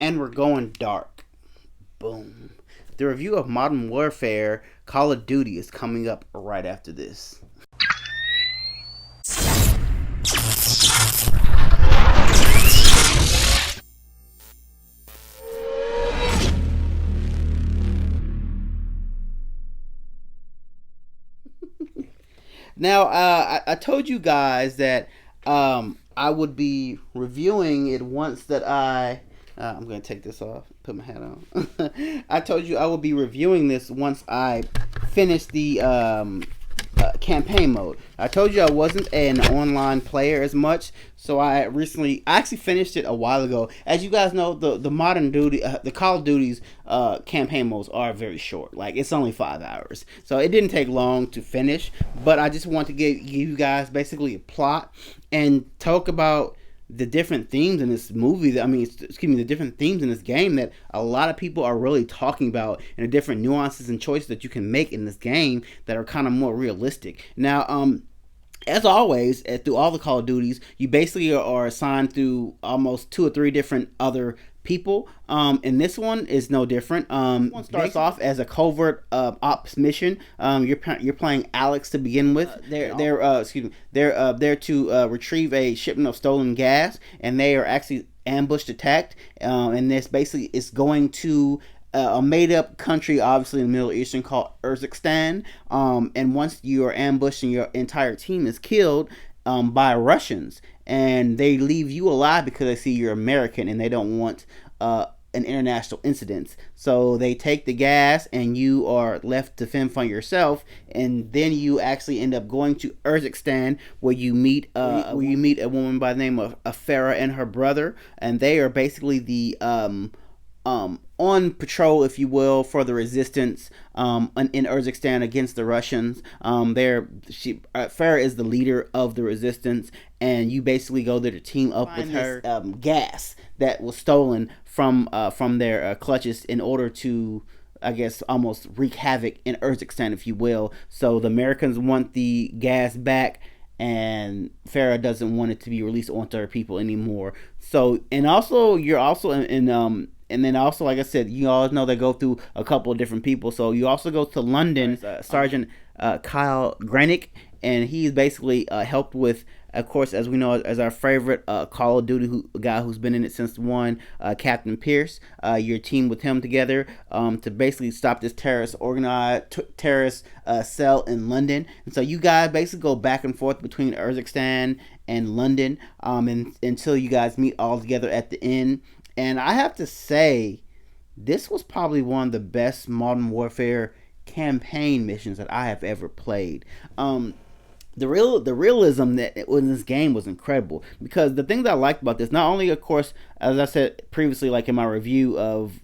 And we're going dark. Boom. The review of Modern Warfare Call of Duty is coming up right after this. Now, I told you guys that I would be reviewing it once that I'm going to take this off, put my hat on. I told you I will be reviewing this once I finish the campaign mode. I told you I wasn't an online player as much, so I actually finished it a while ago. As you guys know, the Modern Duty, the Call of Duty's campaign modes are very short. Like, it's only 5 hours, so it didn't take long to finish. But I just want to give you guys basically a plot and talk about the different themes in this movie. The different themes in this game that a lot of people are really talking about, and the different nuances and choices that you can make in this game that are kind of more realistic. Now, as always, through all the Call of Duties, you basically are assigned through almost 2 or 3 different other people. And this one is no different. One starts off as a covert ops mission. You're playing Alex to begin with. They're there to retrieve a shipment of stolen gas, and they are actually ambushed, attacked. And this basically is going to a made-up country, obviously in the Middle Eastern, called Urzikstan. And once you are ambushed and your entire team is killed by Russians, and they leave you alive because they see you're American and they don't want an international incident. So they take the gas and you are left to fend for yourself, and then you actually end up going to Urzikstan where you meet a woman by the name of Farah and her brother, and they are basically the on patrol, if you will, for the resistance in Urzikstan against the Russians. Farah is the leader of the resistance, and you basically go there to team up with her. Gas that was stolen from their clutches in order to, I guess, almost wreak havoc in Urzikstan, if you will. So the Americans want the gas back, and Farah doesn't want it to be released onto her people anymore. So, and also, you're also and then also, like I said, you all know they go through a couple of different people. So you also go to London, Sergeant Kyle Granick, and he's basically helped with, of course, as we know, as our favorite Call of Duty guy who's been in it since one, Captain Pierce. Your team with him together to basically stop this organized terrorist cell in London. And so you guys basically go back and forth between Urzikstan and London until you guys meet all together at the end. And I have to say, this was probably one of the best Modern Warfare campaign missions that I have ever played. The realism that in this game was incredible, because the thing that I liked about this, not only, of course, as I said previously, like in my review of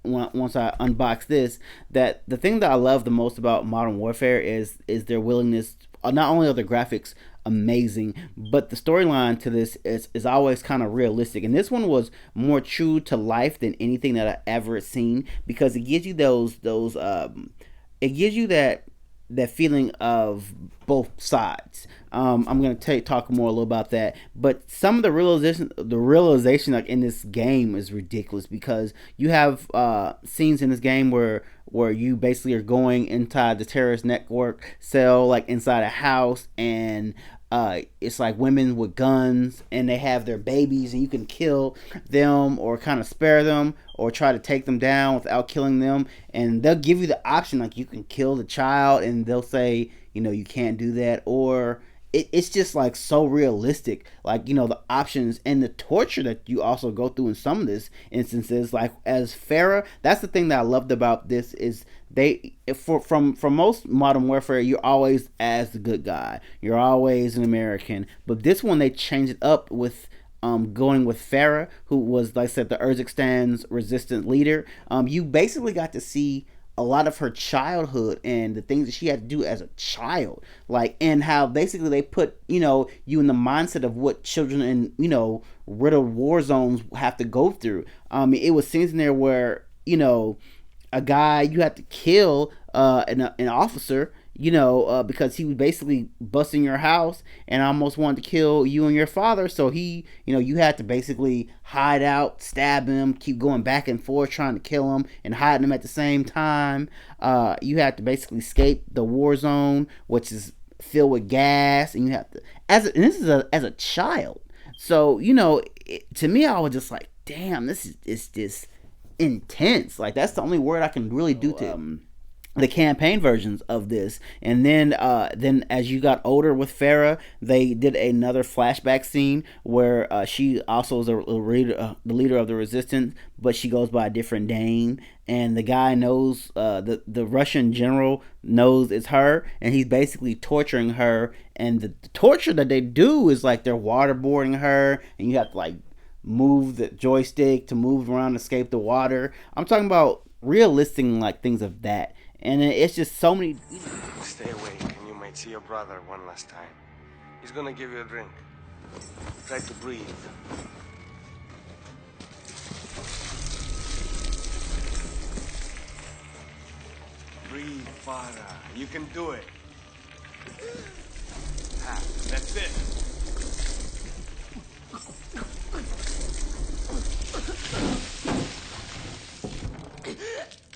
once I unboxed this, that the thing that I love the most about Modern Warfare is their willingness. Not only are the graphics amazing, but the storyline to this is always kind of realistic, and this one was more true to life than anything that I ever seen, because it gives you it gives you that feeling of both sides. I'm gonna talk more a little about that, but some of the realization like in this game is ridiculous, because you have scenes in this game where you basically are going inside the terrorist network cell, like inside a house, and it's like women with guns, and they have their babies, and you can kill them or kind of spare them or try to take them down without killing them, and they'll give you the option, like you can kill the child, and they'll say, you can't do that, or it's just like so realistic, like the options and the torture that you also go through in some of these instances. Like as Farah, that's the thing that I loved about this, is from most Modern Warfare, you're always as the good guy, you're always an American, but this one they changed it up with going with Farah, who was, like I said, the Urzikstan's resistance leader. You basically got to see a lot of her childhood and the things that she had to do as a child, like, and how basically they put you in the mindset of what children in riddled war zones have to go through. It was scenes in there where a guy, you have to kill an officer, because he was basically busting your house and almost wanted to kill you and your father. So you had to basically hide out, stab him, keep going back and forth trying to kill him and hiding him at the same time. You had to basically escape the war zone, which is filled with gas, and you have to and this is as a child. So to me, I was just like, damn, this is just intense. Like, that's the only word I can really do to the campaign versions of this. And then as you got older with Farah, they did another flashback scene where she also is the leader of the resistance, but she goes by a different name. And the guy knows, the Russian general knows it's her, and he's basically torturing her. And the torture that they do is like they're waterboarding her, and you have to like move the joystick to move around, escape the water. I'm talking about realistic like things of that. And it's just so many. Stay awake, and you might see your brother one last time. He's gonna give you a drink. Try to breathe. Breathe, Farah. You can do it. That's it.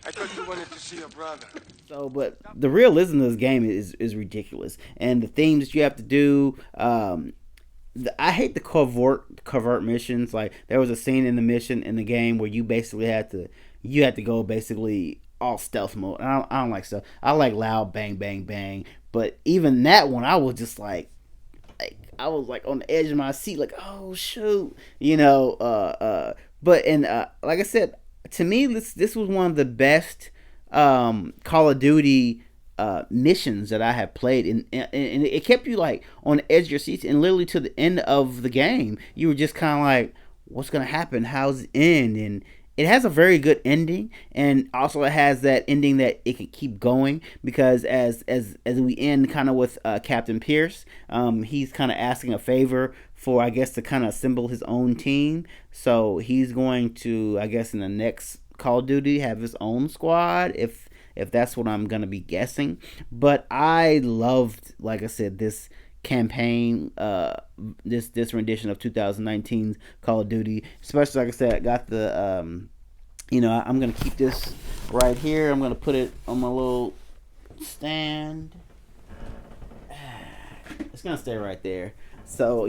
I thought you wanted to see your brother. So, but the realism of this game is ridiculous, and the themes that you have to do. I hate the covert missions. Like, there was a scene in the mission in the game where you basically had to go basically all stealth mode. I don't like stuff. I like loud bang bang bang. But even that one, I was just like I was like on the edge of my seat, like, oh shoot, But like I said, to me, this was one of the best Call of Duty missions that I have played, and it kept you like on the edge of your seats, and literally to the end of the game, you were just kind of like, what's gonna happen? How's it end? And it has a very good ending, and also it has that ending that it can keep going, because as we end kind of with Captain Pierce, he's kind of asking a favor for, I guess, to kind of assemble his own team. So he's going to, I guess, in the next Call of Duty have his own squad, if that's what I'm gonna be guessing. But I loved, like I said, this campaign, this rendition of 2019's Call of Duty, especially, like I said, I got the I'm gonna keep this right here. I'm gonna put it on my little stand. It's gonna stay right there. So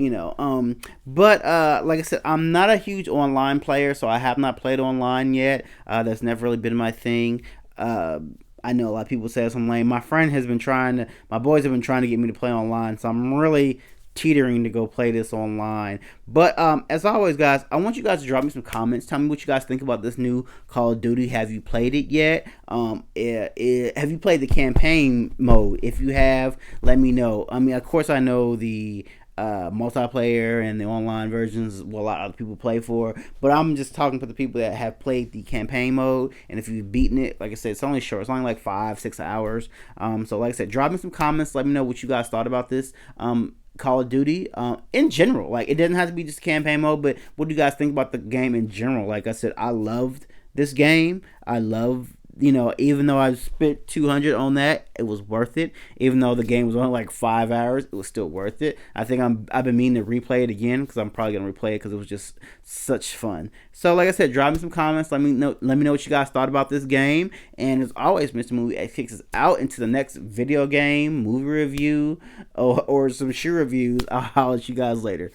but like I said, I'm not a huge online player, so I have not played online yet. That's never really been my thing. I know a lot of people say I'm lame. My boys have been trying to get me to play online, so I'm really teetering to go play this online. But as always, guys, I want you guys to drop me some comments. Tell me what you guys think about this new Call of Duty. Have you played it yet? Have you played the campaign mode? If you have, let me know. I mean, of course, I know the multiplayer and the online versions a lot of other people play for, but I'm just talking to the people that have played the campaign mode. And if you've beaten it, like I said, it's only short, it's only like 5-6 hours. So like I said, drop me some comments, let me know what you guys thought about this Call of Duty in general. Like, it doesn't have to be just campaign mode, but what do you guys think about the game in general? Like I said, I loved this game. I love, even though I spent $200 on that, it was worth it. Even though the game was only like 5 hours, it was still worth it. I think I've been meaning to replay it again, because I'm probably gonna replay it because it was just such fun. So like I said, drop me some comments. Let me know what you guys thought about this game. And as always, Mr. Movie X kicks us out into the next video game movie review or some shoe reviews. I'll holler at you guys later.